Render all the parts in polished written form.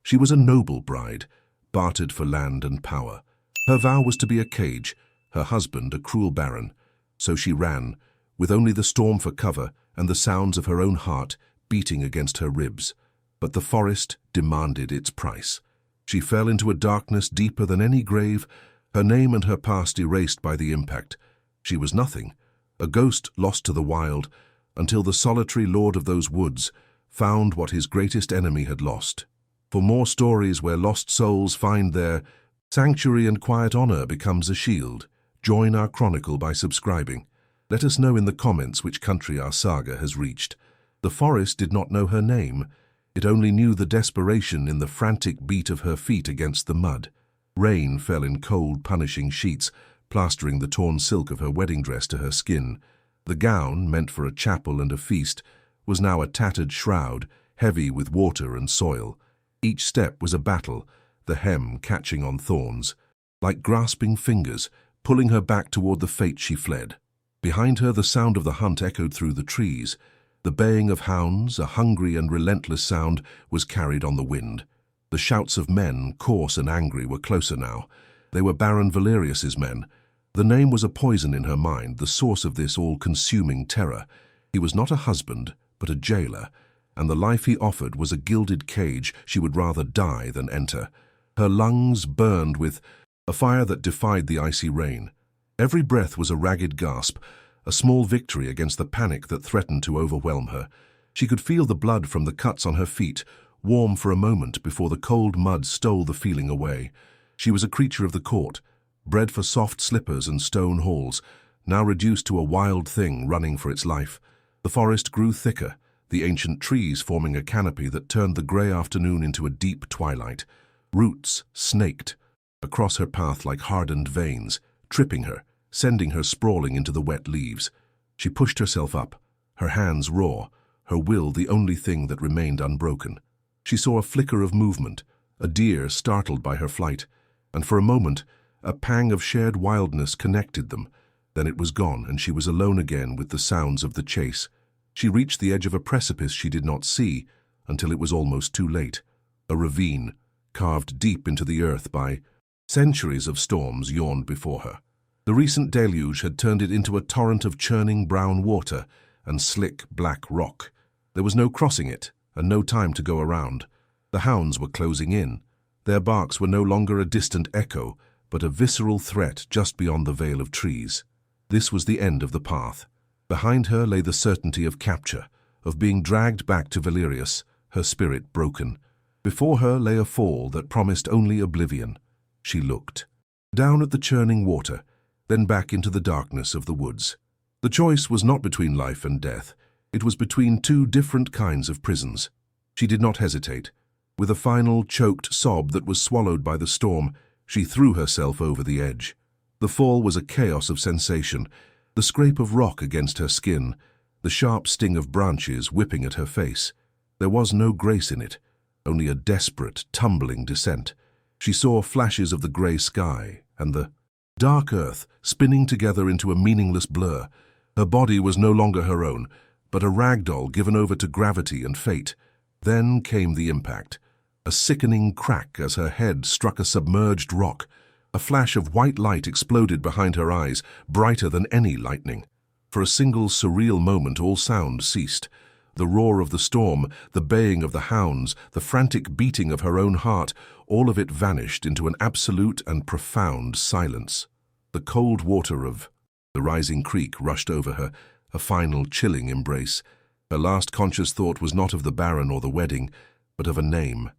She was a noble bride, bartered for land and power. Her vow was to be a cage, her husband a cruel baron. So she ran, with only the storm for cover and the sounds of her own heart beating against her ribs. But the forest demanded its price. She fell into a darkness deeper than any grave, her name and her past erased by the impact. She was nothing, a ghost lost to the wild, until the solitary lord of those woods found what his greatest enemy had lost. For more stories where lost souls find their sanctuary and quiet honor becomes a shield, join our chronicle by subscribing. Let us know in the comments which country our saga has reached. The forest did not know her name. It only knew the desperation in the frantic beat of her feet against the mud. Rain fell in cold, punishing sheets, plastering the torn silk of her wedding dress to her skin. The gown, meant for a chapel and a feast, was now a tattered shroud, heavy with water and soil. Each step was a battle, the hem catching on thorns, like grasping fingers, pulling her back toward the fate she fled. Behind her the sound of the hunt echoed through the trees. The baying of hounds, a hungry and relentless sound, was carried on the wind. The shouts of men, coarse and angry, were closer now. They were Baron Valerius's men. The name was a poison in her mind, the source of this all-consuming terror. He was not a husband, but a jailer, and the life he offered was a gilded cage she would rather die than enter. Her lungs burned with a fire that defied the icy rain. Every breath was a ragged gasp, a small victory against the panic that threatened to overwhelm her. She could feel the blood from the cuts on her feet, warm for a moment before the cold mud stole the feeling away. She was a creature of the court, bred for soft slippers and stone halls, now reduced to a wild thing running for its life. The forest grew thicker, the ancient trees forming a canopy that turned the grey afternoon into a deep twilight. Roots snaked across her path like hardened veins, tripping her, sending her sprawling into the wet leaves. She pushed herself up, her hands raw, her will the only thing that remained unbroken. She saw a flicker of movement, a deer startled by her flight, and for a moment a pang of shared wildness connected them. Then it was gone, and she was alone again with the sounds of the chase. She reached the edge of a precipice she did not see until it was almost too late. A ravine, carved deep into the earth by centuries of storms, yawned before her. The recent deluge had turned it into a torrent of churning brown water and slick black rock. There was no crossing it, and no time to go around. The hounds were closing in. Their barks were no longer a distant echo, but a visceral threat just beyond the veil of trees. This was the end of the path. Behind her lay the certainty of capture, of being dragged back to Valerius, her spirit broken. Before her lay a fall that promised only oblivion. She looked down at the churning water, then back into the darkness of the woods. The choice was not between life and death. It was between two different kinds of prisons. She did not hesitate. With a final choked sob that was swallowed by the storm, she threw herself over the edge. The fall was a chaos of sensation, the scrape of rock against her skin, the sharp sting of branches whipping at her face. There was no grace in it, only a desperate, tumbling descent. She saw flashes of the grey sky and the dark earth spinning together into a meaningless blur. Her body was no longer her own, but a ragdoll given over to gravity and fate. Then came the impact. A sickening crack as her head struck a submerged rock. A flash of white light exploded behind her eyes, brighter than any lightning. For a single surreal moment all sound ceased. The roar of the storm, the baying of the hounds, the frantic beating of her own heart, all of it vanished into an absolute and profound silence. The cold water of the rising creek rushed over her, a final chilling embrace. Her last conscious thought was not of the Baron or the wedding, but of a name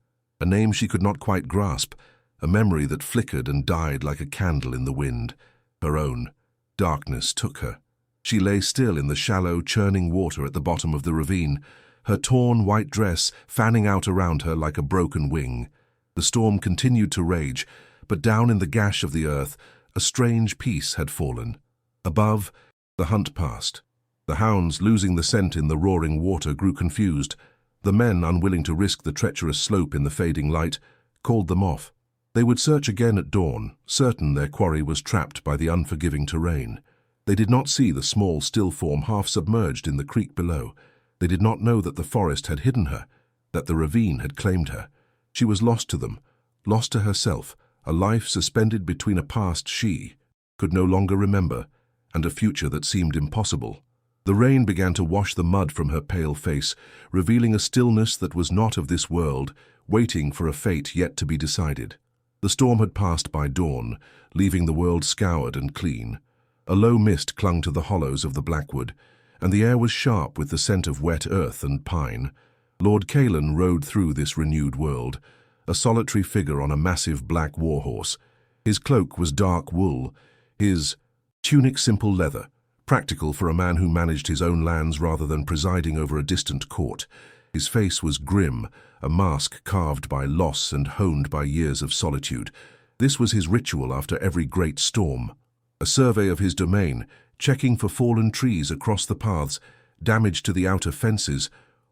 she could not quite grasp, a memory that flickered and died like a candle in the wind. Her own. Darkness took her. She lay still in the shallow, churning water at the bottom of the ravine, her torn white dress fanning out around her like a broken wing. The storm continued to rage, but down in the gash of the earth, a strange peace had fallen. Above, the hunt passed. The hounds, losing the scent in the roaring water, grew confused. The men, unwilling to risk the treacherous slope in the fading light, called them off. They would search again at dawn, certain their quarry was trapped by the unforgiving terrain. They did not see the small, still form half submerged in the creek below. They did not know that the forest had hidden her, that the ravine had claimed her. She was lost to them, lost to herself, a life suspended between a past she could no longer remember and a future that seemed impossible. The rain began to wash the mud from her pale face, revealing a stillness that was not of this world, waiting for a fate yet to be decided. The storm had passed by dawn, leaving the world scoured and clean. A low mist clung to the hollows of the blackwood, and the air was sharp with the scent of wet earth and pine. Lord Caelan rode through this renewed world, a solitary figure on a massive black warhorse. His cloak was dark wool, his tunic simple leather, practical for a man who managed his own lands rather than presiding over a distant court. His face was grim, a mask carved by loss and honed by years of solitude. This was his ritual after every great storm. A survey of his domain, checking for fallen trees across the paths, damage to the outer fences,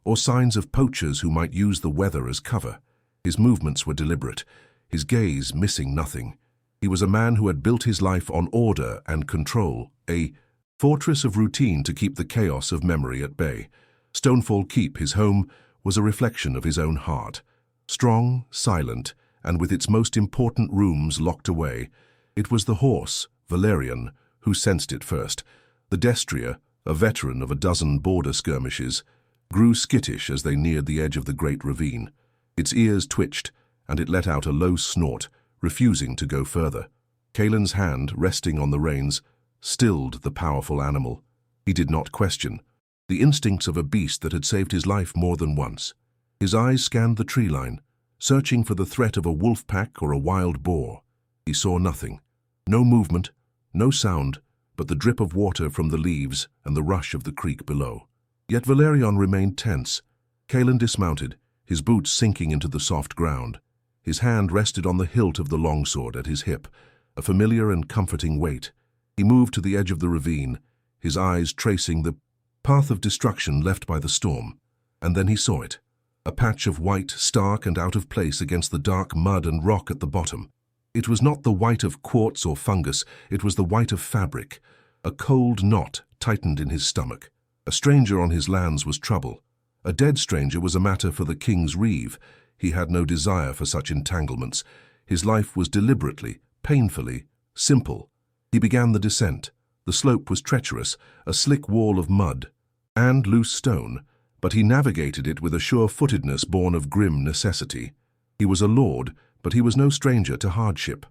or signs of poachers who might use the weather as cover. His movements were deliberate, his gaze missing nothing. He was a man who had built his life on order and control, a fortress of routine to keep the chaos of memory at bay. Stonefall Keep, his home, was a reflection of his own heart. Strong, silent, and with its most important rooms locked away. It was the horse, Valerian, who sensed it first. The destrier, a veteran of a dozen border skirmishes, grew skittish as they neared the edge of the great ravine. Its ears twitched, and it let out a low snort, refusing to go further. Caelan's hand, resting on the reins, stilled the powerful animal. He did not question the instincts of a beast that had saved his life more than once. His eyes scanned the tree line, searching for the threat of a wolf pack or a wild boar. He saw nothing. No movement, no sound, but the drip of water from the leaves and the rush of the creek below. Yet Valerian remained tense. Caelan dismounted, his boots sinking into the soft ground. His hand rested on the hilt of the longsword at his hip, a familiar and comforting weight. He moved to the edge of the ravine, his eyes tracing the path of destruction left by the storm. And then he saw it, a patch of white, stark and out of place against the dark mud and rock at the bottom. It was not the white of quartz or fungus, it was the white of fabric. A cold knot tightened in his stomach. A stranger on his lands was trouble. A dead stranger was a matter for the king's reeve. He had no desire for such entanglements. His life was deliberately, painfully, simple. He began the descent. The slope was treacherous, a slick wall of mud and loose stone, but he navigated it with a sure-footedness born of grim necessity. He was a lord, but he was no stranger to hardship.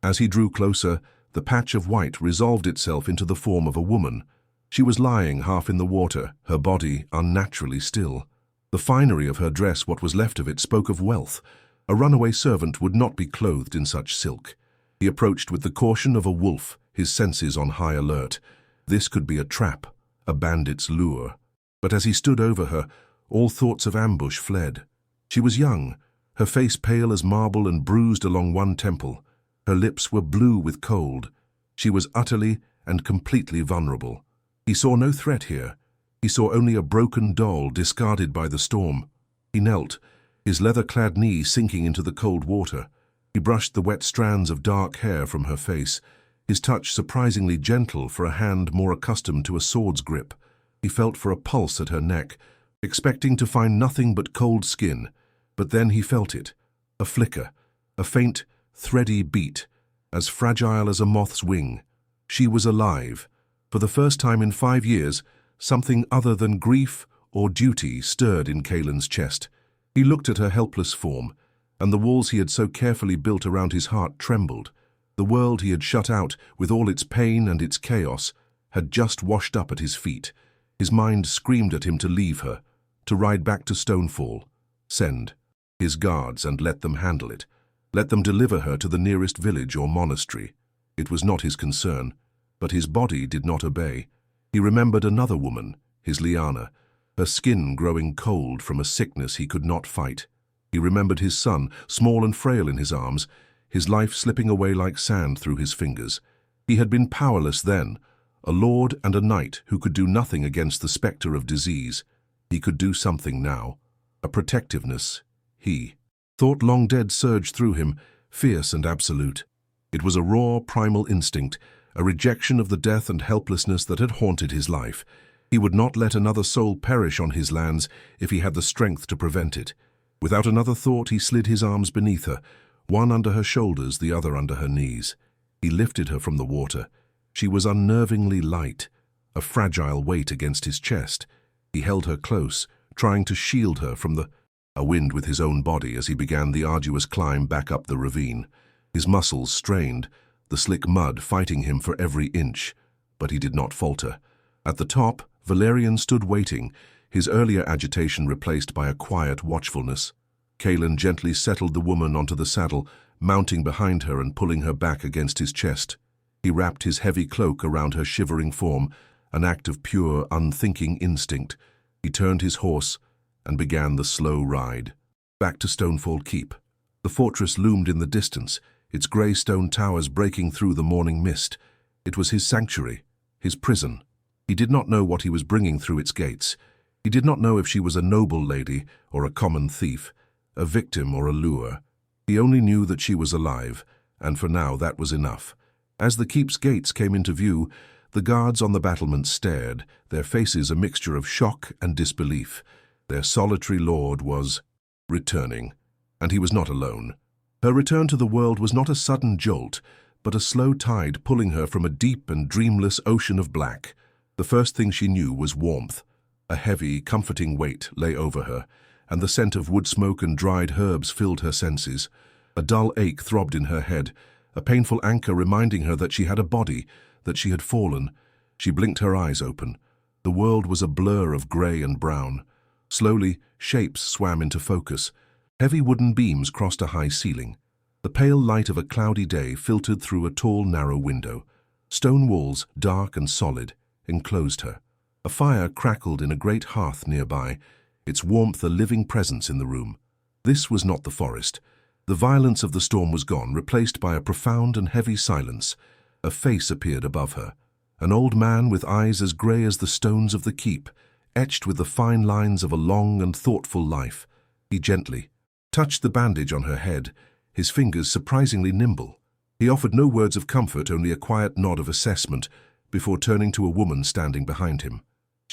As he drew closer, the patch of white resolved itself into the form of a woman. She was lying half in the water, her body unnaturally still. The finery of her dress, what was left of it, spoke of wealth. A runaway servant would not be clothed in such silk. He approached with the caution of a wolf, his senses on high alert. This could be a trap, a bandit's lure. But as he stood over her, all thoughts of ambush fled. She was young, her face pale as marble and bruised along one temple. Her lips were blue with cold. She was utterly and completely vulnerable. He saw no threat here. He saw only a broken doll discarded by the storm. He knelt, his leather-clad knee sinking into the cold water. He brushed the wet strands of dark hair from her face, his touch surprisingly gentle for a hand more accustomed to a sword's grip. He felt for a pulse at her neck, expecting to find nothing but cold skin, but then he felt it, a flicker, a faint, thready beat, as fragile as a moth's wing. She was alive. For the first time in 5 years, something other than grief or duty stirred in Caelan's chest. He looked at her helpless form, and the walls he had so carefully built around his heart trembled. The world he had shut out, with all its pain and its chaos, had just washed up at his feet. His mind screamed at him to leave her, to ride back to Stonefall, send his guards and let them handle it. Let them deliver her to the nearest village or monastery. It was not his concern, but his body did not obey. He remembered another woman, his Liana, her skin growing cold from a sickness he could not fight. He remembered his son, small and frail in his arms, his life slipping away like sand through his fingers. He had been powerless then, a lord and a knight who could do nothing against the spectre of disease. He could do something now, a protectiveness. Thought long dead surged through him, fierce and absolute. It was a raw, primal instinct, a rejection of the death and helplessness that had haunted his life. He would not let another soul perish on his lands if he had the strength to prevent it. Without another thought, he slid his arms beneath her, one under her shoulders, the other under her knees. He lifted her from the water. She was unnervingly light, a fragile weight against his chest. He held her close, trying to shield her from the wind with his own body as he began the arduous climb back up the ravine. His muscles strained, the slick mud fighting him for every inch, but he did not falter. At the top, Valerian stood waiting, his earlier agitation replaced by a quiet watchfulness. Kalen gently settled the woman onto the saddle, mounting behind her and pulling her back against his chest. He wrapped his heavy cloak around her shivering form, an act of pure, unthinking instinct. He turned his horse and began the slow ride. Back to Stonefall Keep. The fortress loomed in the distance, its grey stone towers breaking through the morning mist. It was his sanctuary, his prison. He did not know what he was bringing through its gates. He did not know if she was a noble lady or a common thief, a victim or a lure. He only knew that she was alive, and for now that was enough. As the keep's gates came into view, the guards on the battlements stared, their faces a mixture of shock and disbelief. Their solitary lord was returning, and he was not alone. Her return to the world was not a sudden jolt, but a slow tide pulling her from a deep and dreamless ocean of black. The first thing she knew was warmth. A heavy, comforting weight lay over her, and the scent of wood smoke and dried herbs filled her senses. A dull ache throbbed in her head, a painful anchor reminding her that she had a body, that she had fallen. She blinked her eyes open. The world was a blur of grey and brown. Slowly, shapes swam into focus. Heavy wooden beams crossed a high ceiling. The pale light of a cloudy day filtered through a tall, narrow window. Stone walls, dark and solid, enclosed her. A fire crackled in a great hearth nearby, its warmth a living presence in the room. This was not the forest. The violence of the storm was gone, replaced by a profound and heavy silence. A face appeared above her. An old man with eyes as grey as the stones of the keep, etched with the fine lines of a long and thoughtful life. He gently touched the bandage on her head, his fingers surprisingly nimble. He offered no words of comfort, only a quiet nod of assessment, before turning to a woman standing behind him.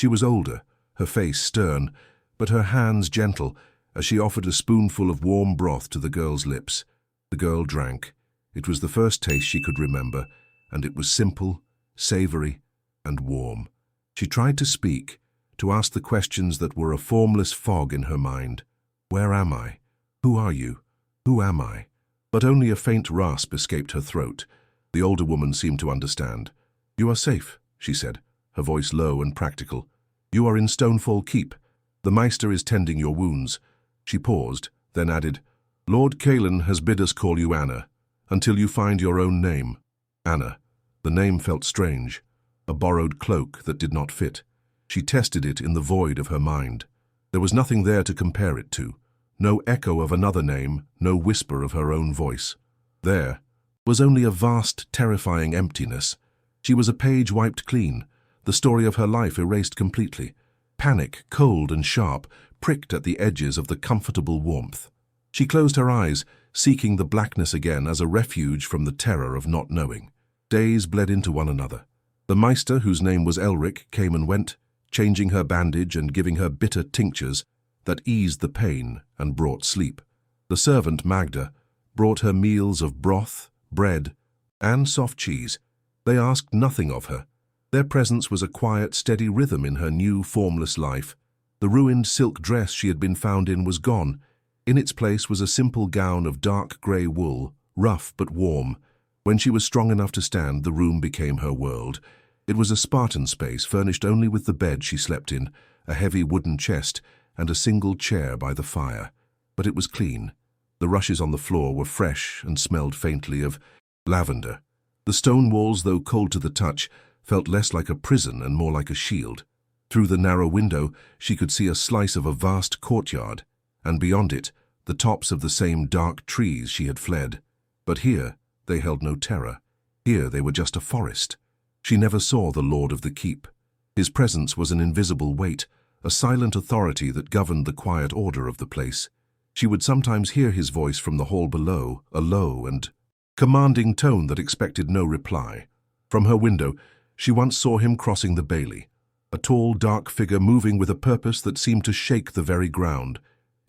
She was older, her face stern, but her hands gentle, as she offered a spoonful of warm broth to the girl's lips. The girl drank. It was the first taste she could remember, and it was simple, savoury, and warm. She tried to speak, to ask the questions that were a formless fog in her mind. Where am I? Who are you? Who am I? But only a faint rasp escaped her throat. The older woman seemed to understand. You are safe, she said, her voice low and practical. You are in Stonefall Keep. The Meister is tending your wounds. She paused, then added, Lord Kalen has bid us call you Anna, until you find your own name. Anna. The name felt strange, a borrowed cloak that did not fit. She tested it in the void of her mind. There was nothing there to compare it to. No echo of another name, no whisper of her own voice. There was only a vast, terrifying emptiness. She was a page wiped clean, the story of her life erased completely. Panic, cold and sharp, pricked at the edges of the comfortable warmth. She closed her eyes, seeking the blackness again as a refuge from the terror of not knowing. Days bled into one another. The Meister, whose name was Elric, came and went, changing her bandage and giving her bitter tinctures that eased the pain and brought sleep. The servant, Magda, brought her meals of broth, bread, and soft cheese. They asked nothing of her. Their presence was a quiet, steady rhythm in her new, formless life. The ruined silk dress she had been found in was gone. In its place was a simple gown of dark grey wool, rough but warm. When she was strong enough to stand, the room became her world. It was a Spartan space, furnished only with the bed she slept in, a heavy wooden chest, and a single chair by the fire. But it was clean. The rushes on the floor were fresh and smelled faintly of lavender. The stone walls, though cold to the touch, felt less like a prison and more like a shield. Through the narrow window, she could see a slice of a vast courtyard, and beyond it, the tops of the same dark trees she had fled. But here, they held no terror. Here they were just a forest. She never saw the Lord of the Keep. His presence was an invisible weight, a silent authority that governed the quiet order of the place. She would sometimes hear his voice from the hall below, a low and commanding tone that expected no reply. From her window, she once saw him crossing the bailey, a tall, dark figure moving with a purpose that seemed to shake the very ground.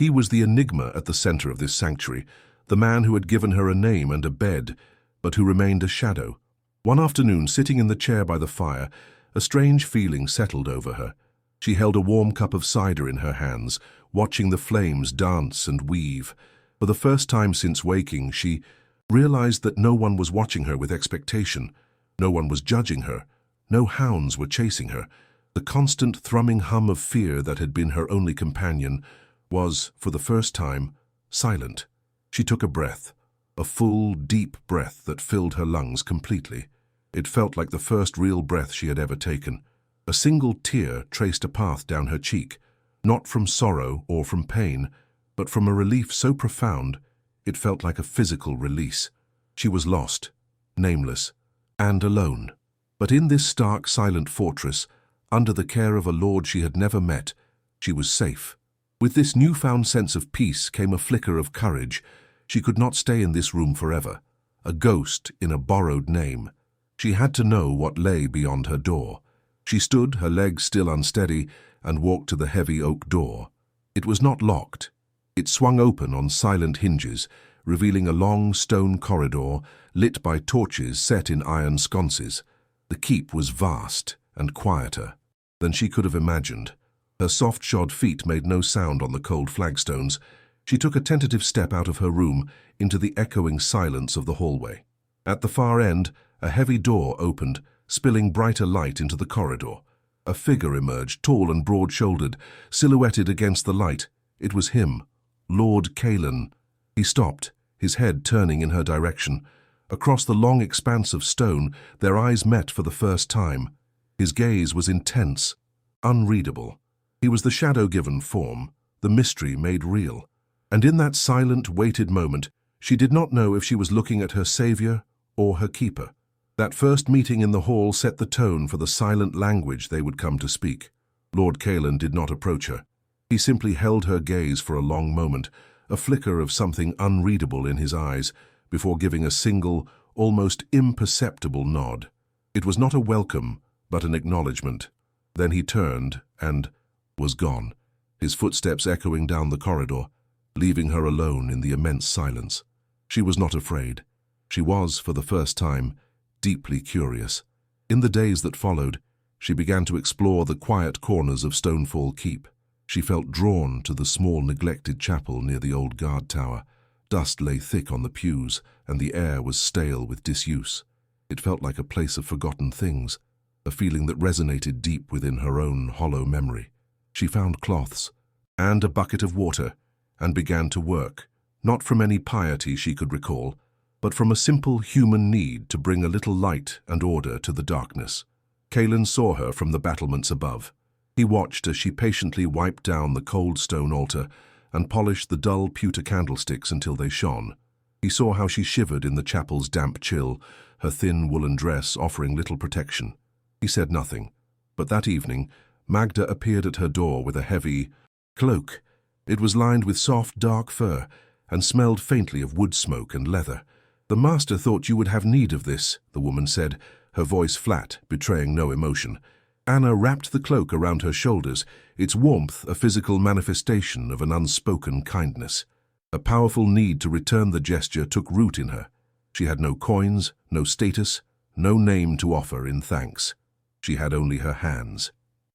He was the enigma at the center of this sanctuary, the man who had given her a name and a bed, but who remained a shadow. One afternoon, sitting in the chair by the fire, a strange feeling settled over her. She held a warm cup of cider in her hands, watching the flames dance and weave. For the first time since waking, she realized that no one was watching her with expectation. No one was judging her. No hounds were chasing her. The constant thrumming hum of fear that had been her only companion was, for the first time, silent. She took a breath, a full, deep breath that filled her lungs completely. It felt like the first real breath she had ever taken. A single tear traced a path down her cheek, not from sorrow or from pain, but from a relief so profound it felt like a physical release. She was lost, nameless, and alone. But in this stark, silent fortress, under the care of a lord she had never met, she was safe. With this newfound sense of peace came a flicker of courage. She could not stay in this room forever, a ghost in a borrowed name. She had to know what lay beyond her door. She stood, her legs still unsteady, and walked to the heavy oak door. It was not locked. It swung open on silent hinges, revealing a long stone corridor lit by torches set in iron sconces. The keep was vast and quieter than she could have imagined. Her soft-shod feet made no sound on the cold flagstones. She took a tentative step out of her room into the echoing silence of the hallway. At the far end, a heavy door opened, spilling brighter light into the corridor. A figure emerged, tall and broad-shouldered, silhouetted against the light. It was him, Lord Caelan. He stopped, his head turning in her direction. Across the long expanse of stone, their eyes met for the first time. His gaze was intense, unreadable. He was the shadow given form, the mystery made real. And in that silent, weighted moment, she did not know if she was looking at her savior or her keeper. That first meeting in the hall set the tone for the silent language they would come to speak. Lord Caelan did not approach her. He simply held her gaze for a long moment, a flicker of something unreadable in his eyes, before giving a single, almost imperceptible nod. It was not a welcome, but an acknowledgement. Then he turned and was gone, his footsteps echoing down the corridor, leaving her alone in the immense silence. She was not afraid. She was, for the first time, deeply curious. In the days that followed, she began to explore the quiet corners of Stonefall Keep. She felt drawn to the small, neglected chapel near the old guard tower. Dust lay thick on the pews, and the air was stale with disuse. It felt like a place of forgotten things, a feeling that resonated deep within her own hollow memory. She found cloths and a bucket of water and began to work, not from any piety she could recall, but from a simple human need to bring a little light and order to the darkness. Caelan saw her from the battlements above. He watched as she patiently wiped down the cold stone altar and polished the dull pewter candlesticks until they shone. He saw how she shivered in the chapel's damp chill, her thin woolen dress offering little protection. He said nothing, but that evening, Magda appeared at her door with a heavy cloak. It was lined with soft, dark fur and smelled faintly of wood smoke and leather. "The master thought you would have need of this," the woman said, her voice flat, betraying no emotion. Anna wrapped the cloak around her shoulders, its warmth a physical manifestation of an unspoken kindness. A powerful need to return the gesture took root in her. She had no coins, no status, no name to offer in thanks. She had only her hands.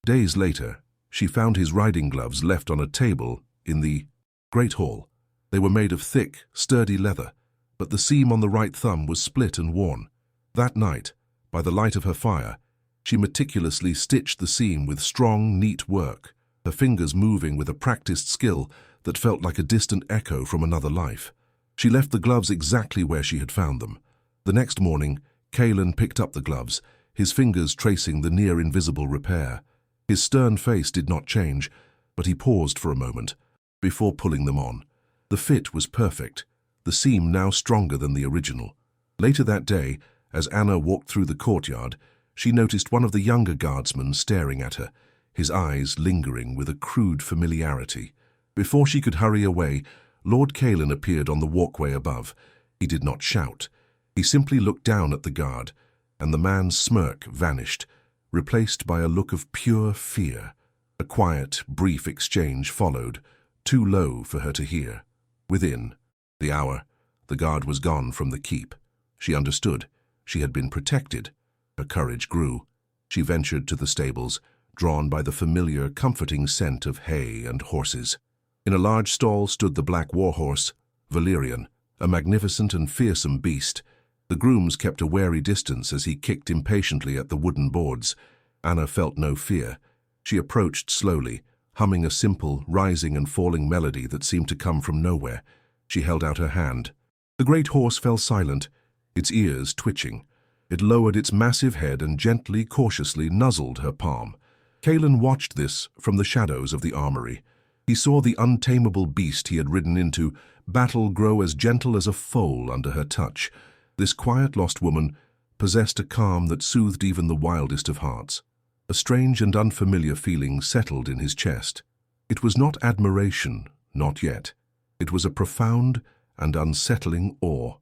Days later, she found his riding gloves left on a table in the great hall. They were made of thick, sturdy leather, but the seam on the right thumb was split and worn. That night, by the light of her fire, she meticulously stitched the seam with strong, neat work, her fingers moving with a practiced skill that felt like a distant echo from another life. She left the gloves exactly where she had found them. The next morning, Caelan picked up the gloves, his fingers tracing the near-invisible repair. His stern face did not change, but he paused for a moment before pulling them on. The fit was perfect, the seam now stronger than the original. Later that day, as Anna walked through the courtyard, she noticed one of the younger guardsmen staring at her, his eyes lingering with a crude familiarity. Before she could hurry away, Lord Caelan appeared on the walkway above. He did not shout. He simply looked down at the guard, and the man's smirk vanished, replaced by a look of pure fear. A quiet, brief exchange followed, too low for her to hear. Within the hour, the guard was gone from the keep. She understood. She had been protected. Her courage grew. She ventured to the stables, drawn by the familiar, comforting scent of hay and horses. In a large stall stood the black warhorse, Valerian, a magnificent and fearsome beast. The grooms kept a wary distance as he kicked impatiently at the wooden boards. Anna felt no fear. She approached slowly, humming a simple, rising and falling melody that seemed to come from nowhere. She held out her hand. The great horse fell silent, its ears twitching. It lowered its massive head and gently, cautiously nuzzled her palm. Kalen watched this from the shadows of the armory. He saw the untamable beast he had ridden into battle grow as gentle as a foal under her touch. This quiet, lost woman possessed a calm that soothed even the wildest of hearts. A strange and unfamiliar feeling settled in his chest. It was not admiration, not yet. It was a profound and unsettling awe.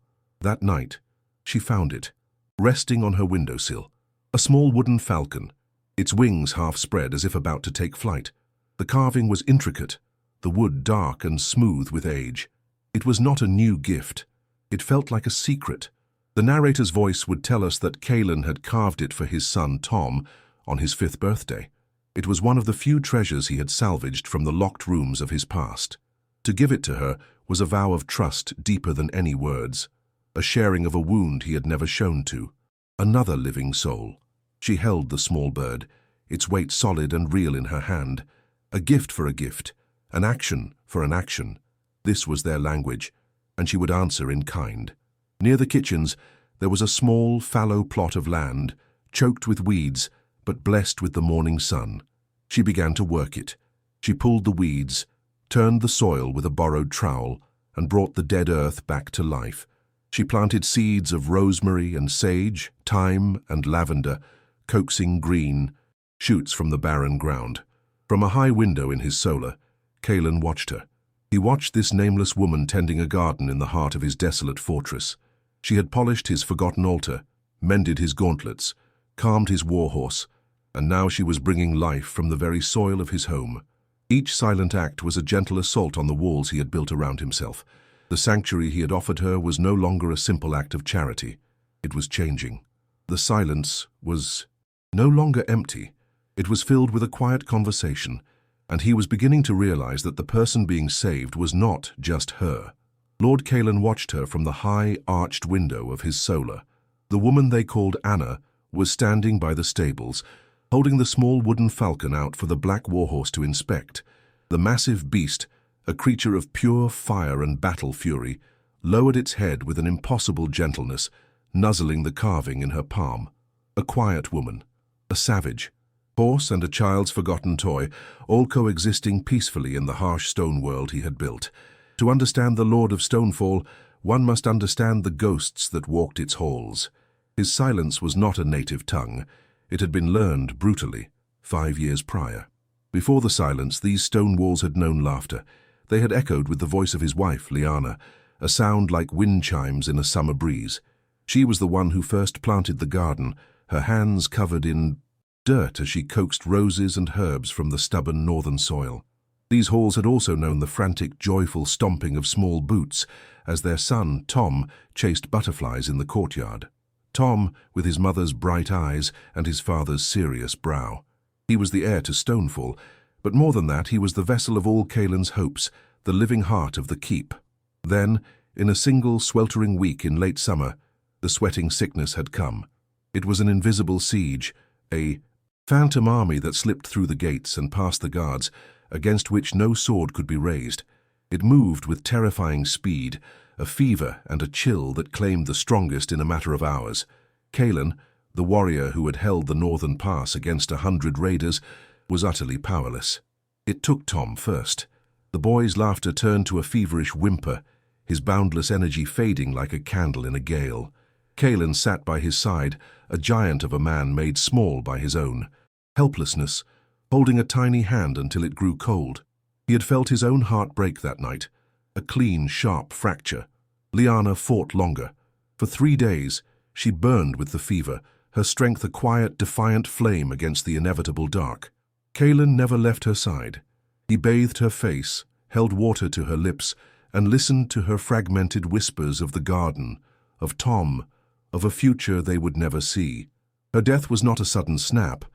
That night, she found it, resting on her windowsill, a small wooden falcon, its wings half spread as if about to take flight. The carving was intricate, the wood dark and smooth with age. It was not a new gift. It felt like a secret. The narrator's voice would tell us that Kalen had carved it for his son Tom on his 5th birthday. It was one of the few treasures he had salvaged from the locked rooms of his past. To give it to her was a vow of trust deeper than any words, a sharing of a wound he had never shown to. Another living soul. She held the small bird, its weight solid and real in her hand. A gift for a gift, an action for an action. This was their language, and she would answer in kind. Near the kitchens, there was a small, fallow plot of land, choked with weeds, but blessed with the morning sun. She began to work it. She pulled the weeds, turned the soil with a borrowed trowel, and brought the dead earth back to life. She planted seeds of rosemary and sage, thyme and lavender, coaxing green shoots from the barren ground. From a high window in his solar, Kalen watched her. He watched this nameless woman tending a garden in the heart of his desolate fortress. She had polished his forgotten altar, mended his gauntlets, calmed his warhorse, and now she was bringing life from the very soil of his home. Each silent act was a gentle assault on the walls he had built around himself. The sanctuary he had offered her was no longer a simple act of charity. It was changing. The silence was no longer empty. It was filled with a quiet conversation, and he was beginning to realize that the person being saved was not just her. Lord Kalen watched her from the high, arched window of his solar. The woman they called Anna was standing by the stables, holding the small wooden falcon out for the black warhorse to inspect. The massive beast, a creature of pure fire and battle fury, lowered its head with an impossible gentleness, nuzzling the carving in her palm. A quiet woman, a savage, horse and a child's forgotten toy, all coexisting peacefully in the harsh stone world he had built. To understand the Lord of Stonefall, one must understand the ghosts that walked its halls. His silence was not a native tongue. It had been learned brutally, 5 years prior. Before the silence, these stone walls had known laughter. They had echoed with the voice of his wife, Liana, a sound like wind chimes in a summer breeze. She was the one who first planted the garden, her hands covered in dirt as she coaxed roses and herbs from the stubborn northern soil. These halls had also known the frantic, joyful stomping of small boots as their son, Tom, chased butterflies in the courtyard. Tom, with his mother's bright eyes and his father's serious brow. He was the heir to Stonefall, but more than that, he was the vessel of all Kalen's hopes, the living heart of the keep. Then, in a single sweltering week in late summer, the sweating sickness had come. It was an invisible siege, a phantom army that slipped through the gates and past the guards, against which no sword could be raised. It moved with terrifying speed, a fever and a chill that claimed the strongest in a matter of hours. Kalen, the warrior who had held the northern pass against 100 raiders, was utterly powerless. It took Tom first. The boy's laughter turned to a feverish whimper, his boundless energy fading like a candle in a gale. Kalen sat by his side, a giant of a man made small by his own helplessness, holding a tiny hand until it grew cold. He had felt his own heart break that night, a clean, sharp fracture. Liana fought longer. For 3 days, she burned with the fever, her strength a quiet, defiant flame against the inevitable dark. Kalen never left her side. He bathed her face, held water to her lips, and listened to her fragmented whispers of the garden, of Tom, of a future they would never see. Her death was not a sudden snap,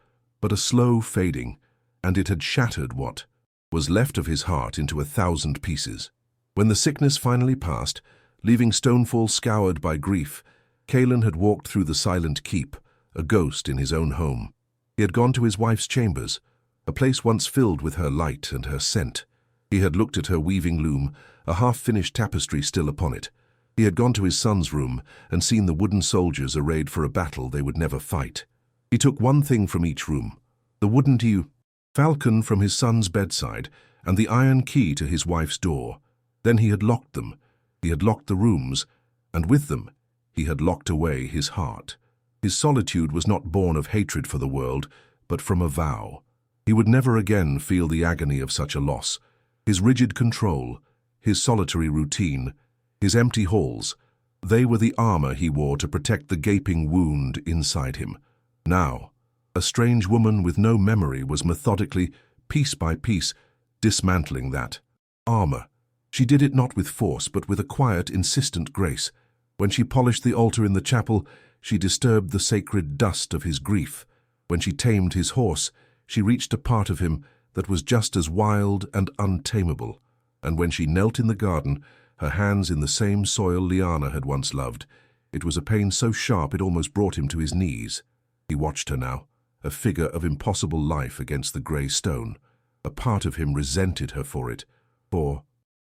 but a slow fading, and it had shattered what was left of his heart into 1,000 pieces. When the sickness finally passed, leaving Stonefall scoured by grief, Calen had walked through the silent keep, a ghost in his own home. He had gone to his wife's chambers, a place once filled with her light and her scent. He had looked at her weaving loom, a half-finished tapestry still upon it. He had gone to his son's room and seen the wooden soldiers arrayed for a battle they would never fight. He took one thing from each room, the wooden falcon from his son's bedside and the iron key to his wife's door. Then he had locked them. He had locked the rooms, and with them he had locked away his heart. His solitude was not born of hatred for the world, but from a vow. He would never again feel the agony of such a loss. His rigid control, his solitary routine, his empty halls, they were the armor he wore to protect the gaping wound inside him. Now, a strange woman with no memory was methodically, piece by piece, dismantling that armor. She did it not with force, but with a quiet, insistent grace. When she polished the altar in the chapel, she disturbed the sacred dust of his grief. When she tamed his horse, she reached a part of him that was just as wild and untamable. And when she knelt in the garden, her hands in the same soil Lyanna had once loved, it was a pain so sharp it almost brought him to his knees. He watched her now, a figure of impossible life against the grey stone. A part of him resented her for it, for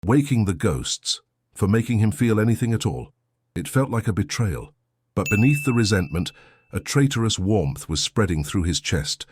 waking the ghosts, for making him feel anything at all. It felt like a betrayal. But beneath the resentment, a traitorous warmth was spreading through his chest,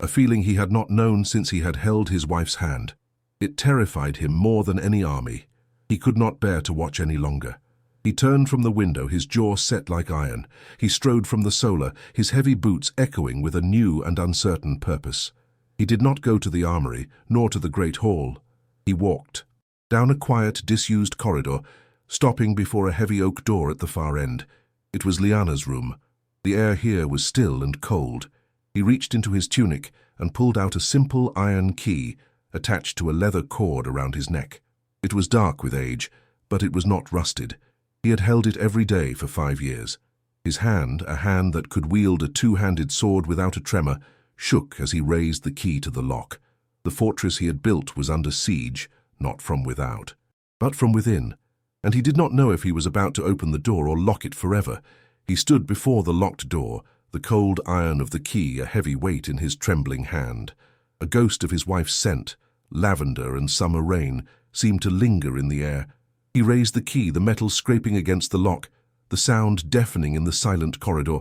a feeling he had not known since he had held his wife's hand. It terrified him more than any army. He could not bear to watch any longer. He turned from the window, his jaw set like iron. He strode from the solar, his heavy boots echoing with a new and uncertain purpose. He did not go to the armory, nor to the great hall. He walked down a quiet, disused corridor, stopping before a heavy oak door at the far end. It was Lyanna's room. The air here was still and cold. He reached into his tunic and pulled out a simple iron key attached to a leather cord around his neck. It was dark with age, but it was not rusted. He had held it every day for 5 years. His hand, a hand that could wield a two-handed sword without a tremor, shook as he raised the key to the lock. The fortress he had built was under siege, not from without, but from within, and he did not know if he was about to open the door or lock it forever. He stood before the locked door, the cold iron of the key a heavy weight in his trembling hand. A ghost of his wife's scent, lavender and summer rain, seemed to linger in the air. He raised the key, the metal scraping against the lock, the sound deafening in the silent corridor.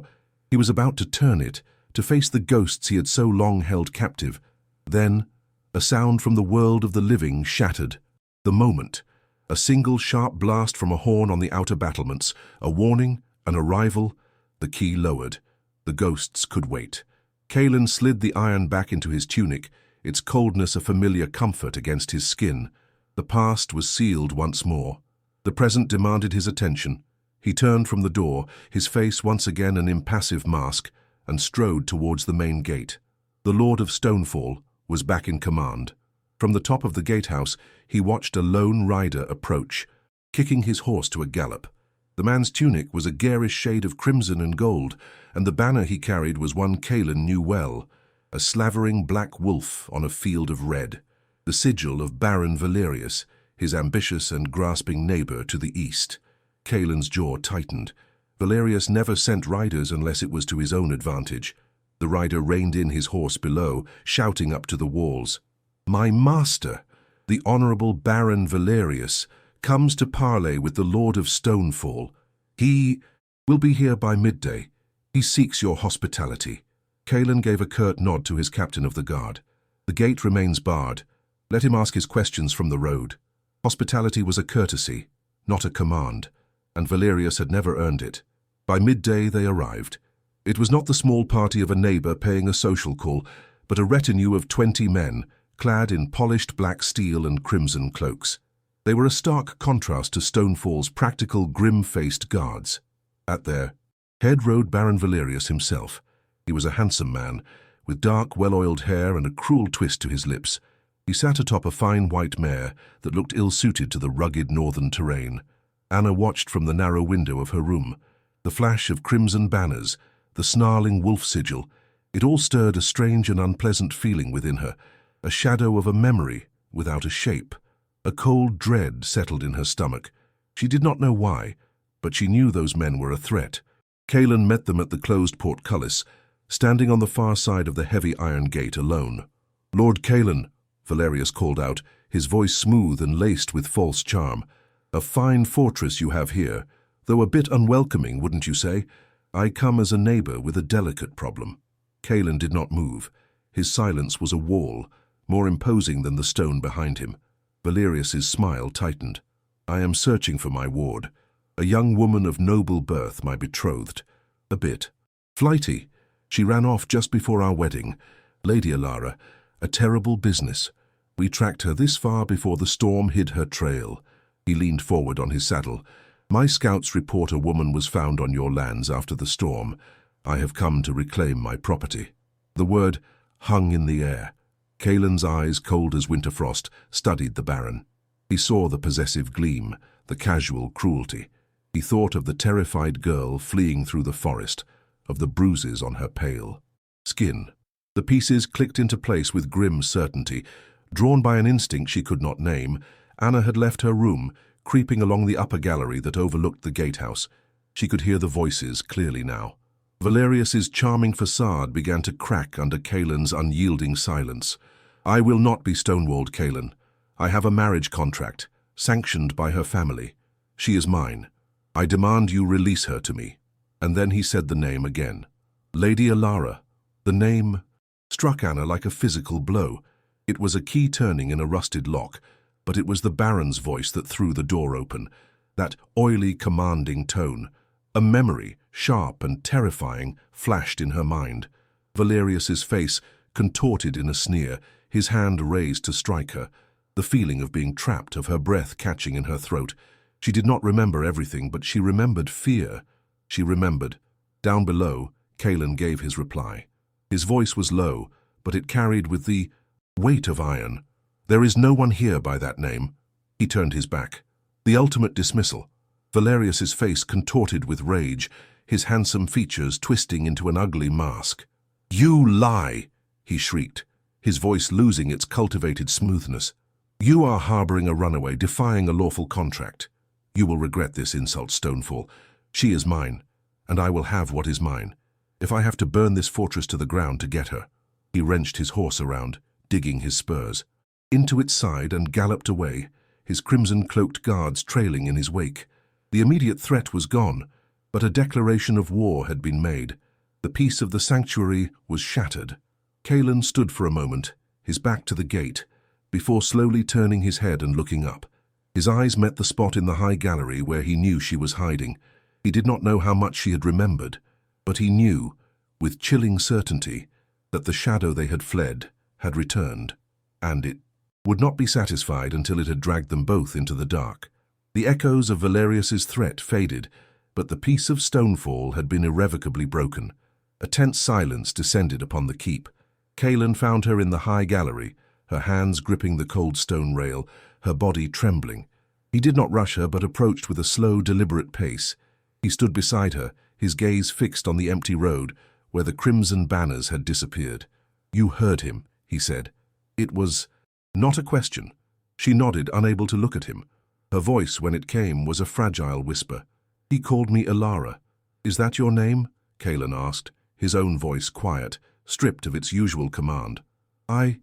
He was about to turn it, to face the ghosts he had so long held captive. Then, a sound from the world of the living shattered. The moment. A single sharp blast from a horn on the outer battlements, a warning, an arrival. The key lowered. The ghosts could wait. Calen slid the iron back into his tunic, its coldness a familiar comfort against his skin. The past was sealed once more. The present demanded his attention. He turned from the door, his face once again an impassive mask, and strode towards the main gate. The Lord of Stonefall was back in command. From the top of the gatehouse, he watched a lone rider approach, kicking his horse to a gallop. The man's tunic was a garish shade of crimson and gold, and the banner he carried was one Calen knew well, a slavering black wolf on a field of red, the sigil of Baron Valerius, his ambitious and grasping neighbor to the east. Calen's jaw tightened. Valerius never sent riders unless it was to his own advantage. The rider reined in his horse below, shouting up to the walls. "My master, the Honorable Baron Valerius, comes to parley with the Lord of Stonefall. He will be here by midday. He seeks your hospitality." Calen gave a curt nod to his captain of the guard. "The gate remains barred. Let him ask his questions from the road." Hospitality was a courtesy, not a command, and Valerius had never earned it. By midday they arrived. It was not the small party of a neighbor paying a social call, but a retinue of 20 men, clad in polished black steel and crimson cloaks. They were a stark contrast to Stonefall's practical, grim-faced guards. At their head rode Baron Valerius himself. He was a handsome man, with dark, well-oiled hair and a cruel twist to his lips. He sat atop a fine white mare that looked ill-suited to the rugged northern terrain. Anna watched from the narrow window of her room. The flash of crimson banners, the snarling wolf sigil, it all stirred a strange and unpleasant feeling within her, a shadow of a memory without a shape. A cold dread settled in her stomach. She did not know why, but she knew those men were a threat. Kaelin met them at the closed portcullis, standing on the far side of the heavy iron gate alone. "Lord Kaelin," Valerius called out, his voice smooth and laced with false charm. "A fine fortress you have here, though a bit unwelcoming, wouldn't you say? I come as a neighbor with a delicate problem." Kaelin did not move. His silence was a wall, more imposing than the stone behind him. Valerius's smile tightened. "I am searching for my ward. A young woman of noble birth, my betrothed. A bit flighty. She ran off just before our wedding. Lady Alara, a terrible business. We tracked her this far before the storm hid her trail." He leaned forward on his saddle. "My scouts report a woman was found on your lands after the storm. I have come to reclaim my property." The word hung in the air. Kaelin's eyes, cold as winter frost, studied the Baron. He saw the possessive gleam, the casual cruelty. He thought of the terrified girl fleeing through the forest, of the bruises on her pale skin. The pieces clicked into place with grim certainty. Drawn by an instinct she could not name, Anna had left her room, creeping along the upper gallery that overlooked the gatehouse. She could hear the voices clearly now. Valerius's charming facade began to crack under Kaelin's unyielding silence. "I will not be stonewalled, Kaelin. I have a marriage contract, sanctioned by her family. She is mine. I demand you release her to me." And then he said the name again. Lady Alara. The name struck Anna like a physical blow. It was a key turning in a rusted lock, but it was the Baron's voice that threw the door open, that oily, commanding tone. A memory, sharp and terrifying, flashed in her mind. Valerius's face contorted in a sneer, his hand raised to strike her. The feeling of being trapped, of her breath catching in her throat. She did not remember everything, but she remembered fear. She remembered. Down below, Kaelin gave his reply. His voice was low, but it carried with the weight of iron. "There is no one here by that name." He turned his back. The ultimate dismissal. Valerius's face contorted with rage, his handsome features twisting into an ugly mask. "You lie!" he shrieked, his voice losing its cultivated smoothness. "You are harboring a runaway, defying a lawful contract. You will regret this insult, Stonefall. She is mine, and I will have what is mine, if I have to burn this fortress to the ground to get her." He wrenched his horse around, digging his spurs into its side, and galloped away, his crimson-cloaked guards trailing in his wake. The immediate threat was gone, but a declaration of war had been made. The peace of the sanctuary was shattered. Kaelin stood for a moment, his back to the gate, before slowly turning his head and looking up. His eyes met the spot in the high gallery where he knew she was hiding. He did not know how much she had remembered, but he knew, with chilling certainty, that the shadow they had fled had returned, and it would not be satisfied until it had dragged them both into the dark. The echoes of Valerius's threat faded, but the peace of Stonefall had been irrevocably broken. A tense silence descended upon the keep. Kaelin found her in the high gallery, her hands gripping the cold stone rail, her body trembling. He did not rush her, but approached with a slow, deliberate pace. He stood beside her, his gaze fixed on the empty road, where the crimson banners had disappeared. "You heard him," he said. It was not a question. She nodded, unable to look at him. Her voice, when it came, was a fragile whisper. "He called me Alara. Is that your name?" Kaelin asked, his own voice quiet, stripped of its usual command. I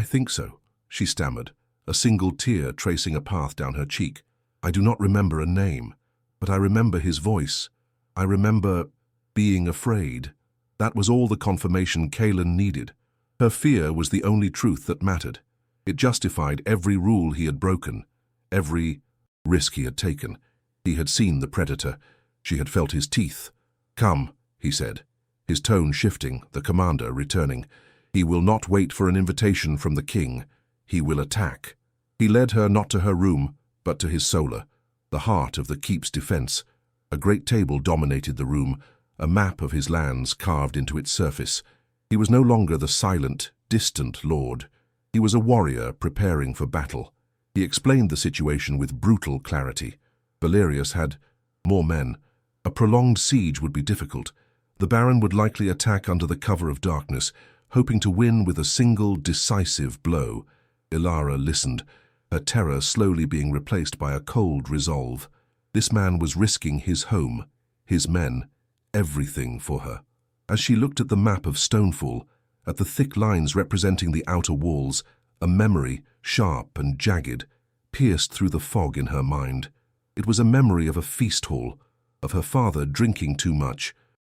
think so," she stammered, a single tear tracing a path down her cheek. "I do not remember a name, but I remember his voice. I remember being afraid." That was all the confirmation Kaelin needed. Her fear was the only truth that mattered. It justified every rule he had broken, every risk he had taken. He had seen the predator. She had felt his teeth. "Come," he said, his tone shifting, the commander returning. "He will not wait for an invitation from the king. He will attack." He led her not to her room, but to his solar, the heart of the keep's defense. A great table dominated the room, a map of his lands carved into its surface. He was no longer the silent, distant lord. He was a warrior preparing for battle. He explained the situation with brutal clarity. Valerius had more men. A prolonged siege would be difficult. The Baron would likely attack under the cover of darkness, hoping to win with a single decisive blow. Ilara listened, her terror slowly being replaced by a cold resolve. This man was risking his home, his men, everything for her. As she looked at the map of Stonefall, at the thick lines representing the outer walls, a memory, sharp and jagged, pierced through the fog in her mind. It was a memory of a feast hall, of her father drinking too much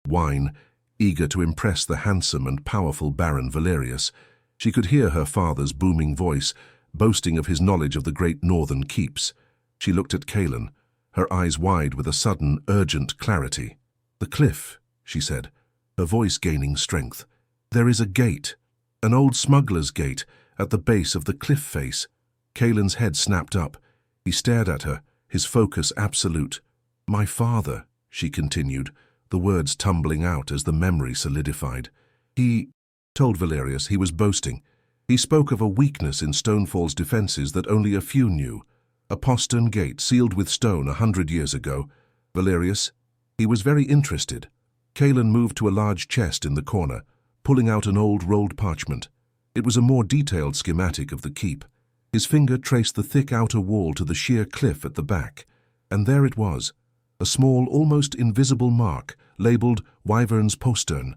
wine, eager to impress the handsome and powerful Baron Valerius. She could hear her father's booming voice, boasting of his knowledge of the great northern keeps. She looked at Kaelin, her eyes wide with a sudden, urgent clarity. "The cliff," she said, her voice gaining strength. "There is a gate, an old smuggler's gate, at the base of the cliff face." Kaelin's head snapped up. He stared at her, his focus absolute. "My father," she continued, the words tumbling out as the memory solidified. "He told Valerius he was boasting. He spoke of a weakness in Stonefall's defenses that only a few knew. A postern gate sealed with stone 100 years ago. Valerius, he was very interested." Kaelin moved to a large chest in the corner, pulling out an old rolled parchment. It was a more detailed schematic of the keep. His finger traced the thick outer wall to the sheer cliff at the back, and there it was, a small, almost invisible mark, labelled Wyvern's Postern,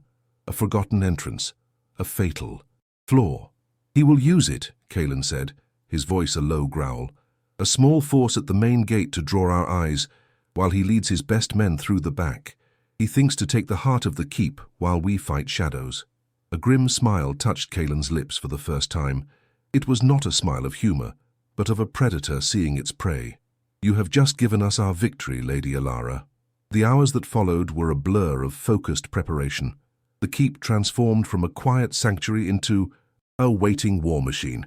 a forgotten entrance, a fatal flaw. "He will use it," Kaelin said, his voice a low growl. "A small force at the main gate to draw our eyes, while he leads his best men through the back. He thinks to take the heart of the keep while we fight shadows." A grim smile touched Kaelin's lips for the first time. It was not a smile of humor, but of a predator seeing its prey. "You have just given us our victory, Lady Ilara." The hours that followed were a blur of focused preparation. The keep transformed from a quiet sanctuary into a waiting war machine.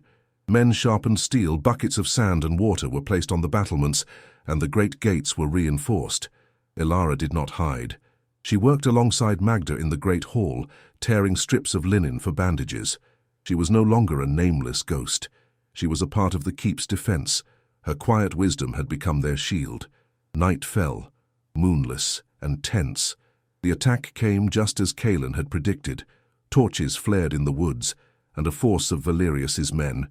Men sharpened steel, buckets of sand and water were placed on the battlements, and the great gates were reinforced. Ilara did not hide. She worked alongside Magda in the great hall, tearing strips of linen for bandages. She was no longer a nameless ghost. She was a part of the keep's defense. Her quiet wisdom had become their shield. Night fell, moonless and tense. The attack came just as Kaelin had predicted. Torches flared in the woods, and a force of Valerius's men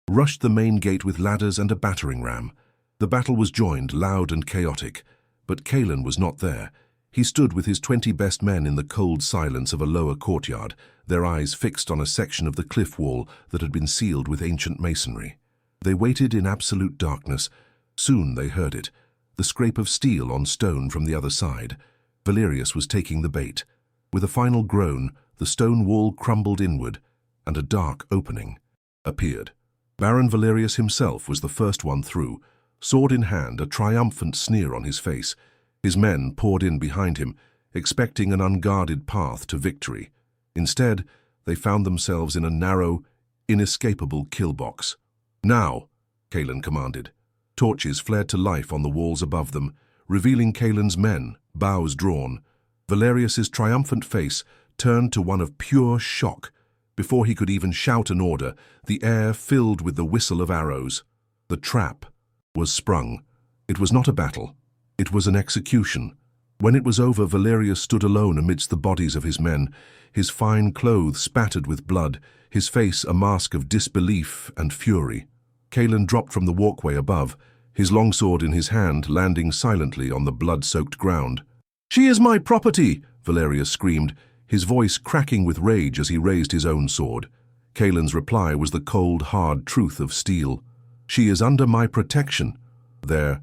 rushed the main gate with ladders and a battering ram. The battle was joined, loud and chaotic, but Kaelin was not there. He stood with his 20 best men in the cold silence of a lower courtyard, their eyes fixed on a section of the cliff wall that had been sealed with ancient masonry. They waited in absolute darkness. Soon they heard it, the scrape of steel on stone from the other side. Valerius was taking the bait. With a final groan, the stone wall crumbled inward, and a dark opening appeared. Baron Valerius himself was the first one through, sword in hand, a triumphant sneer on his face. His men poured in behind him, expecting an unguarded path to victory. Instead, they found themselves in a narrow, inescapable kill box. "Now," Kaelin commanded. Torches flared to life on the walls above them, revealing Kaelin's men, bows drawn. Valerius's triumphant face turned to one of pure shock. Before he could even shout an order, the air filled with the whistle of arrows. The trap was sprung. It was not a battle. It was an execution. When it was over, Valerius stood alone amidst the bodies of his men, his fine clothes spattered with blood, his face a mask of disbelief and fury. Kaelin dropped from the walkway above, his longsword in his hand, landing silently on the blood-soaked ground. "She is my property!" Valerius screamed, his voice cracking with rage as he raised his own sword. Kaelin's reply was the cold, hard truth of steel. "She is under my protection." Their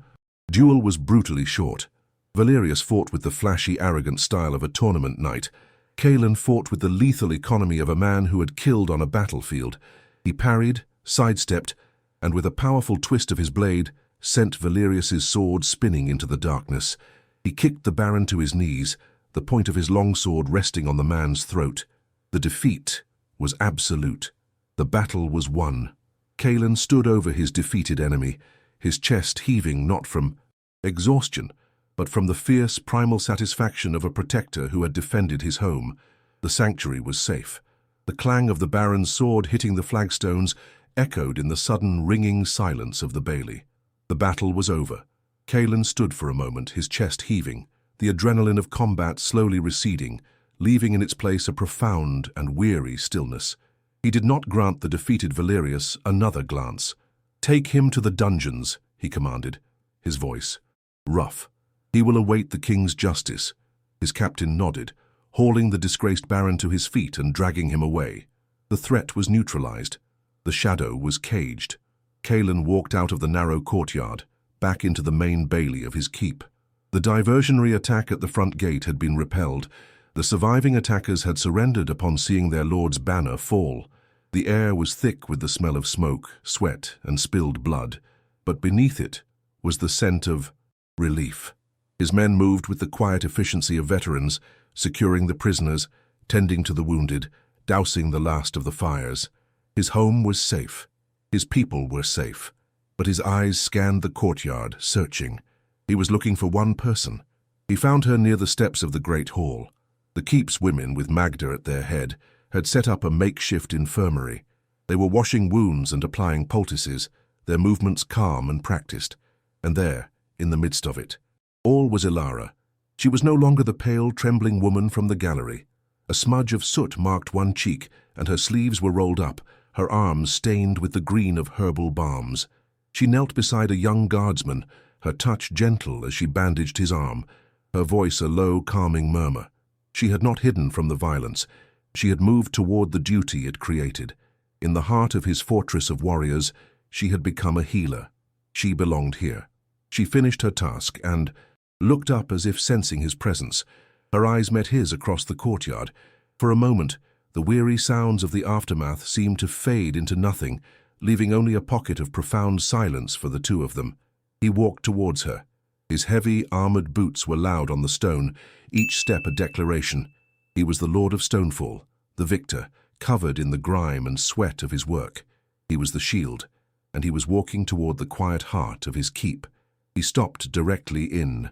duel was brutally short. Valerius fought with the flashy, arrogant style of a tournament knight. Kaelin fought with the lethal economy of a man who had killed on a battlefield. He parried, sidestepped, and with a powerful twist of his blade, sent Valerius's sword spinning into the darkness. He kicked the Baron to his knees, the point of his longsword resting on the man's throat. The defeat was absolute. The battle was won. Kaelin stood over his defeated enemy, his chest heaving not from exhaustion, but from the fierce, primal satisfaction of a protector who had defended his home. The sanctuary was safe. The clang of the Baron's sword hitting the flagstones echoed in the sudden ringing silence of the bailey. The battle was over. Kalen stood for a moment, his chest heaving, the adrenaline of combat slowly receding, leaving in its place a profound and weary stillness. He did not grant the defeated Valerius another glance. "Take him to the dungeons," he commanded, his voice rough. "He will await the king's justice." His captain nodded, hauling the disgraced baron to his feet and dragging him away. The threat was neutralized. The shadow was caged. Kalen walked out of the narrow courtyard, back into the main bailey of his keep. The diversionary attack at the front gate had been repelled. The surviving attackers had surrendered upon seeing their lord's banner fall. The air was thick with the smell of smoke, sweat, and spilled blood, but beneath it was the scent of relief. His men moved with the quiet efficiency of veterans, securing the prisoners, tending to the wounded, dousing the last of the fires. His home was safe. His people were safe. But his eyes scanned the courtyard, searching. He was looking for one person. He found her near the steps of the great hall. The keep's women, with Magda at their head, had set up a makeshift infirmary. They were washing wounds and applying poultices, their movements calm and practiced. And there, in the midst of it, all was Ilara. She was no longer the pale, trembling woman from the gallery. A smudge of soot marked one cheek, and her sleeves were rolled up, her arms stained with the green of herbal balms. She knelt beside a young guardsman, her touch gentle as she bandaged his arm, her voice a low, calming murmur. She had not hidden from the violence. She had moved toward the duty it created. In the heart of his fortress of warriors, she had become a healer. She belonged here. She finished her task and looked up as if sensing his presence. Her eyes met his across the courtyard. For a moment, the weary sounds of the aftermath seemed to fade into nothing, leaving only a pocket of profound silence for the two of them. He walked towards her. His heavy, armored boots were loud on the stone, each step a declaration. He was the Lord of Stonefall, the victor, covered in the grime and sweat of his work. He was the shield, and he was walking toward the quiet heart of his keep. He stopped directly in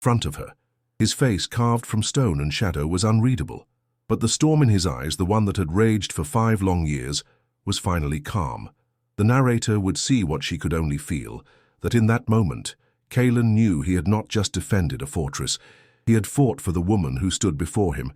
front of her. His face, carved from stone and shadow, was unreadable. But the storm in his eyes, the one that had raged for 5 long years, was finally calm. The narrator would see what she could only feel, that in that moment, Kalen knew he had not just defended a fortress, he had fought for the woman who stood before him,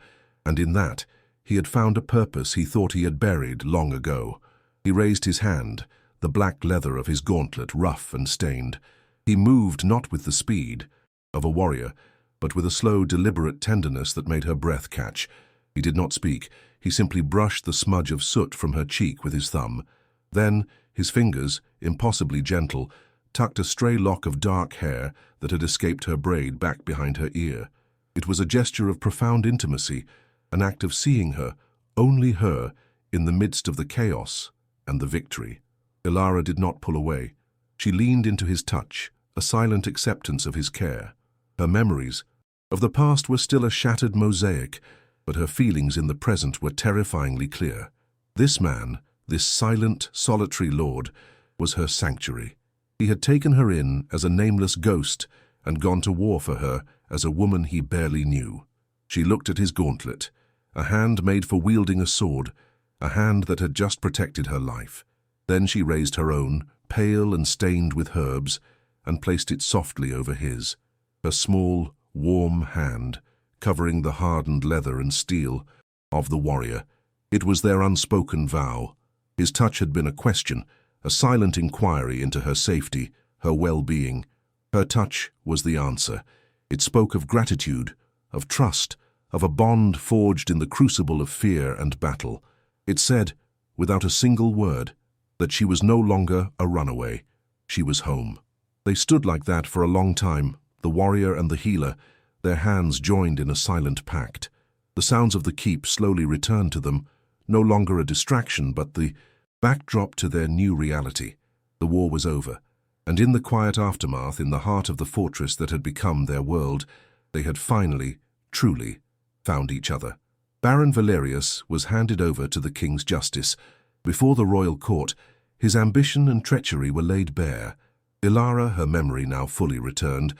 and in that, he had found a purpose he thought he had buried long ago. He raised his hand, the black leather of his gauntlet rough and stained. He moved not with the speed of a warrior, but with a slow, deliberate tenderness that made her breath catch. He did not speak. He simply brushed the smudge of soot from her cheek with his thumb. Then, his fingers, impossibly gentle, tucked a stray lock of dark hair that had escaped her braid back behind her ear. It was a gesture of profound intimacy, an act of seeing her, only her, in the midst of the chaos and the victory. Ilara did not pull away. She leaned into his touch, a silent acceptance of his care. Her memories of the past were still a shattered mosaic, but her feelings in the present were terrifyingly clear. This man, this silent, solitary lord, was her sanctuary. He had taken her in as a nameless ghost and gone to war for her as a woman he barely knew. She looked at his gauntlet, a hand made for wielding a sword, a hand that had just protected her life. Then she raised her own, pale and stained with herbs, and placed it softly over his. Her small, warm hand, covering the hardened leather and steel of the warrior. It was their unspoken vow. His touch had been a question, a silent inquiry into her safety, her well-being. Her touch was the answer. It spoke of gratitude, of trust, of a bond forged in the crucible of fear and battle. It said, without a single word, that she was no longer a runaway. She was home. They stood like that for a long time, the warrior and the healer, their hands joined in a silent pact. The sounds of the keep slowly returned to them, no longer a distraction, but the backdrop to their new reality. The war was over, and in the quiet aftermath, in the heart of the fortress that had become their world, they had finally, truly, found each other. Baron Valerius was handed over to the king's justice. Before the royal court, his ambition and treachery were laid bare. Ilara, her memory now fully returned,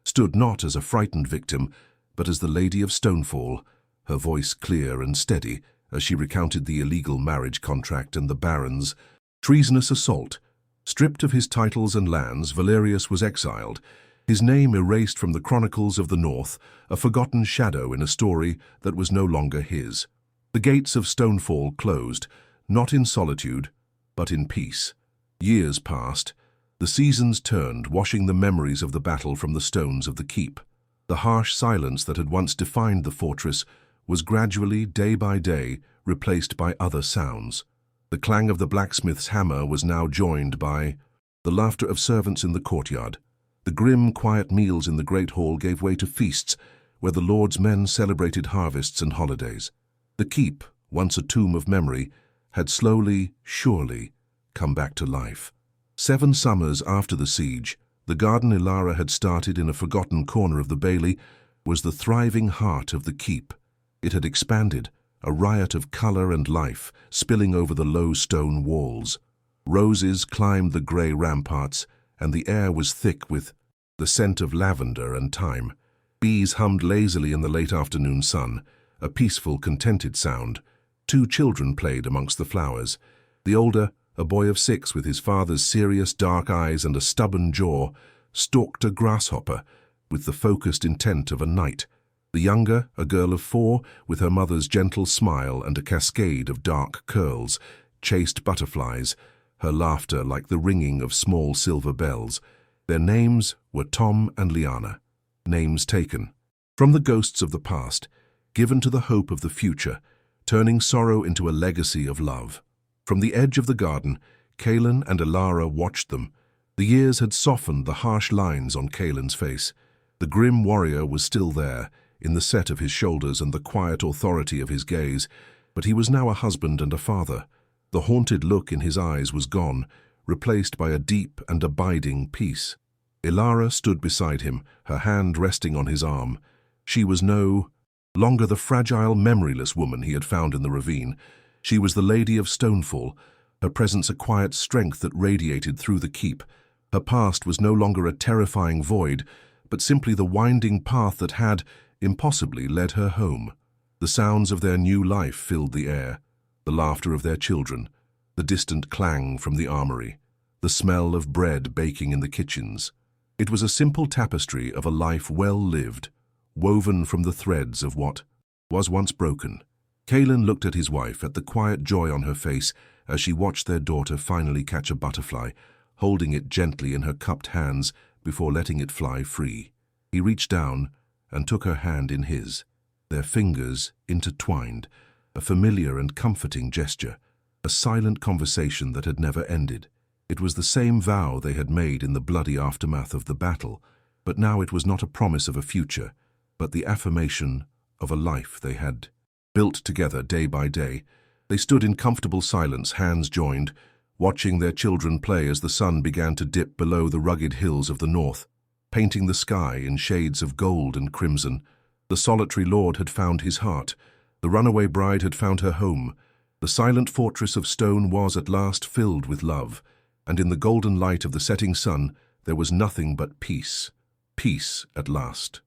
stood not as a frightened victim, but as the Lady of Stonefall, her voice clear and steady as she recounted the illegal marriage contract and the baron's Treasonous assault. Stripped of his titles and lands, Valerius was exiled, his name erased from the chronicles of the North, a forgotten shadow in a story that was no longer his. The gates of Stonefall closed, not in solitude, but in peace. Years passed. The seasons turned, washing the memories of the battle from the stones of the keep. The harsh silence that had once defined the fortress was gradually, day by day, replaced by other sounds. The clang of the blacksmith's hammer was now joined by the laughter of servants in the courtyard. The grim, quiet meals in the great hall gave way to feasts, where the Lord's men celebrated harvests and holidays. The keep, once a tomb of memory, had slowly, surely, come back to life. 7 summers after the siege, the garden Ilara had started in a forgotten corner of the bailey was the thriving heart of the keep. It had expanded, a riot of color and life, spilling over the low stone walls. Roses climbed the grey ramparts, and the air was thick with the scent of lavender and thyme. Bees hummed lazily in the late afternoon sun, a peaceful, contented sound. 2 children played amongst the flowers. The older, a boy of 6 with his father's serious dark eyes and a stubborn jaw, stalked a grasshopper with the focused intent of a knight. The younger, a girl of 4, with her mother's gentle smile and a cascade of dark curls, chased butterflies, her laughter like the ringing of small silver bells. Their names were Tom and Liana, names taken from the ghosts of the past, given to the hope of the future, turning sorrow into a legacy of love. From the edge of the garden, Kaelin and Ilara watched them. The years had softened the harsh lines on Kaelin's face. The grim warrior was still there, in the set of his shoulders and the quiet authority of his gaze, but he was now a husband and a father. The haunted look in his eyes was gone, replaced by a deep and abiding peace. Ilara stood beside him, her hand resting on his arm. She was no longer the fragile, memoryless woman he had found in the ravine. She was the Lady of Stonefall, her presence a quiet strength that radiated through the keep. Her past was no longer a terrifying void, but simply the winding path that had, impossibly, led her home. The sounds of their new life filled the air, the laughter of their children, the distant clang from the armory, the smell of bread baking in the kitchens. It was a simple tapestry of a life well lived, woven from the threads of what was once broken. Kaelin looked at his wife, at the quiet joy on her face as she watched their daughter finally catch a butterfly, holding it gently in her cupped hands before letting it fly free. He reached down and took her hand in his, their fingers intertwined, a familiar and comforting gesture, a silent conversation that had never ended. It was the same vow they had made in the bloody aftermath of the battle, but now it was not a promise of a future, but the affirmation of a life they had built together day by day. They stood in comfortable silence, hands joined, watching their children play as the sun began to dip below the rugged hills of the north, painting the sky in shades of gold and crimson. The solitary lord had found his heart. The runaway bride had found her home. The silent fortress of stone was at last filled with love, and in the golden light of the setting sun there was nothing but peace. Peace at last.